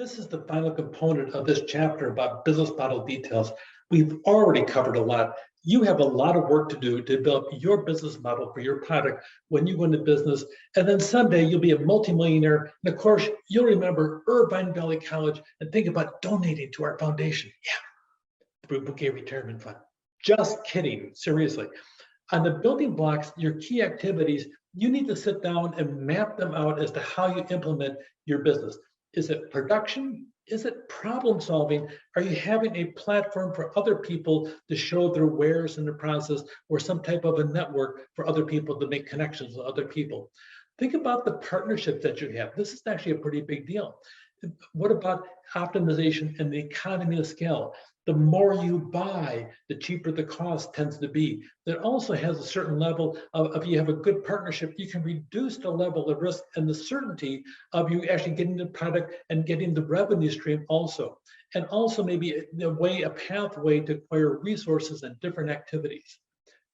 This is the final component of this chapter about business model details. We've already covered a lot. You have a lot of work to do to develop your business model for your product when you go into business. And then someday you'll be a multimillionaire. And of course, you'll remember Irvine Valley College and think about donating to our foundation. Yeah, the Bouquet Retirement Fund. Just kidding, seriously. On the building blocks, your key activities, you need to sit down and map them out as to how you implement your business. Is it production? Is it problem solving? Are you having a platform for other people to show their wares in the process, or some type of a network for other people to make connections with other people? Think about the partnerships that you have. This is actually a pretty big deal. What about optimization and the economy of scale? The more you buy, the cheaper the cost tends to be. That also has a certain level of, if you have a good partnership, you can reduce the level of risk and the certainty of you actually getting the product and getting the revenue stream also. And also maybe a pathway to acquire resources and different activities.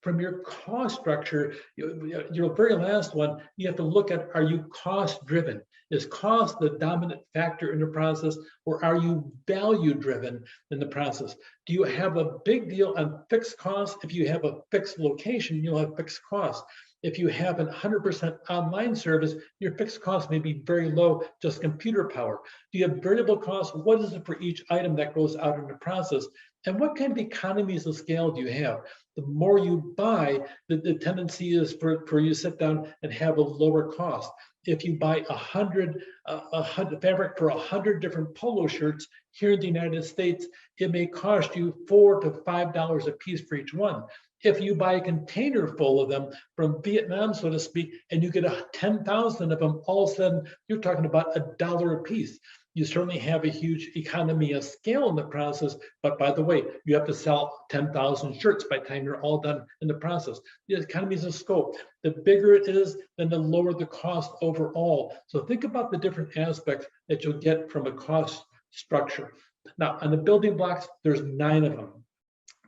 From your cost structure, your very last one, you have to look at, are you cost driven? Is cost the dominant factor in the process, or are you value driven in the process? Do you have a big deal on fixed costs? If you have a fixed location, you'll have fixed costs. If you have an 100% online service, your fixed cost may be very low, just computer power. Do you have variable costs? What is it for each item that goes out in the process? And what kind of economies of scale do you have? The more you buy, the tendency is for you to sit down and have a lower cost. If you buy 100 fabric for 100 different polo shirts here in the United States, it may cost you $4 to $5 a piece for each one. If you buy a container full of them from Vietnam, so to speak, and you get 10,000 of them, all of a sudden you're talking about $1 a piece. You certainly have a huge economy of scale in the process, but by the way, you have to sell 10,000 shirts by the time you're all done in the process. The economies of scope, the bigger it is, then the lower the cost overall. So think about the different aspects that you'll get from a cost structure. Now, on the building blocks, there's 9 of them.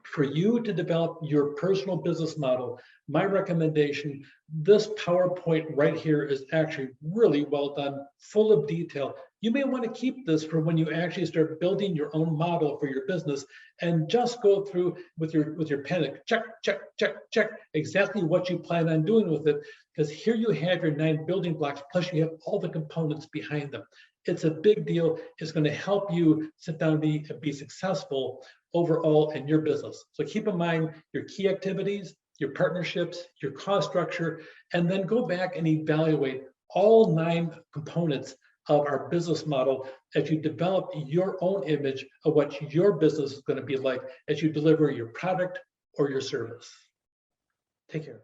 For you to develop your personal business model, my recommendation, this PowerPoint right here is actually really well done, full of detail. You may want to keep this for when you actually start building your own model for your business, and just go through with your pen, check, check, check, check, exactly what you plan on doing with it, because here you have your 9 building blocks, plus you have all the components behind them. It's a big deal. It's going to help you sit down and be successful overall in your business. So keep in mind your key activities, your partnerships, your cost structure, and then go back and evaluate all 9 components of our business model as you develop your own image of what your business is going to be like as you deliver your product or your service. Take care.